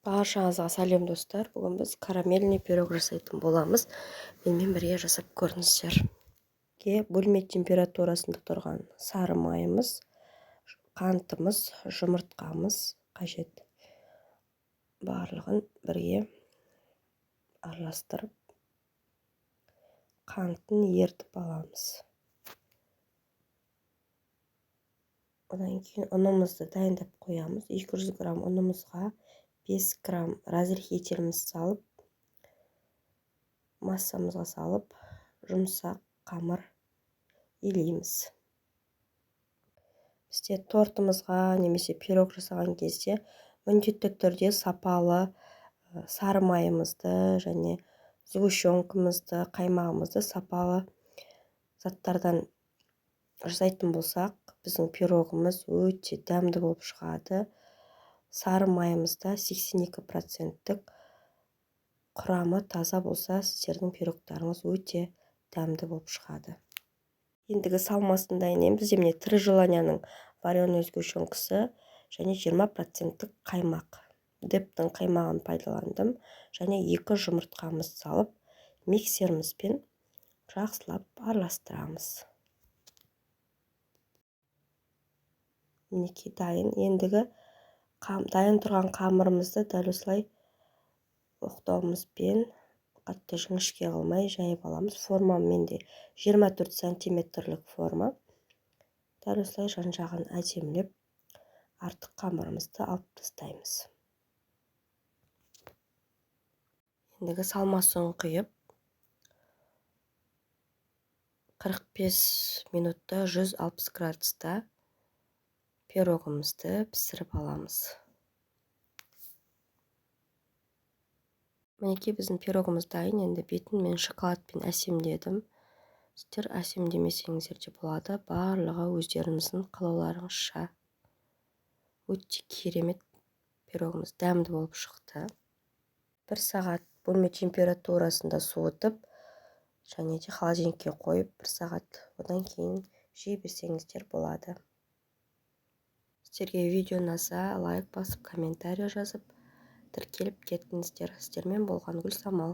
Баршаңызға сәлем достар. Бүгін біз карамельный пирог жасайтын боламыз. Менімен бірге жасап көріңіздер. Бөлме температурасында тұрған сары майымыз, қантымыз, жұмыртқамыз қажет. Барлығын бірге араластырып, қантын ертіп аламыз. Одан кейін ұнымызды дайындап қоямыз. 200 грамм ұнымызға 5 грамм разрыхителіміз салып, массамызға салып, жұмсақ қамыр илейміз. Бізде тортымызға немесе пирог жасаған кезде міндетті түрде сапалы сары майымызды және сгущенкамызды, қаймағымызды сапалы заттардан жасайтын болсақ, біздің пирогымыз өте дәмді болып шығады. Сары майымызда 82% құрамы таза болса, сіздердің пирогтарыңыз өте дәмді болып шығады. Ендігі салмасын дайындаймыз. Бізде міне тірі желанияның вареный сгущенкасы және 20% қаймақ. Дептің қаймағын пайдаландым және 2 жұмыртқамыз салып, миксерімізбен жақсылап араластырамыз. Мінекей дайын. Ендігі дайын тұрған қамырымызды дәл осылай оқтауымызбен қатты жіңішке қылмай жайып аламыз. Форма менде 24 сантиметрлік форма. Дәл осылай жан-жағын әдемілеп артық қамырымызды алып тастаймыз. Ендігі салмасын құйып 45 минутта 160 градуста пирогымызды пісіріп аламыз. Мінекей біздің пирогымыз дайын. Енді бетін мен шоколадпен әсемдедім. Сіздер әсемдемесеңіздер де болады. Барлығы өздеріңіздің қалауларыңызша. Өте керемет пирогымыз дәмді болып шықты. 1 сағат бөлме температурасында суытып, және де холодильникке қойып 1 сағат, одан кейін жей берсеңіздер болады. Сіздерге видео ұнаса, лайк басып, комментарий жазып, тіркеліп кетіңіздер. Сіздермен болған Гүлсамал.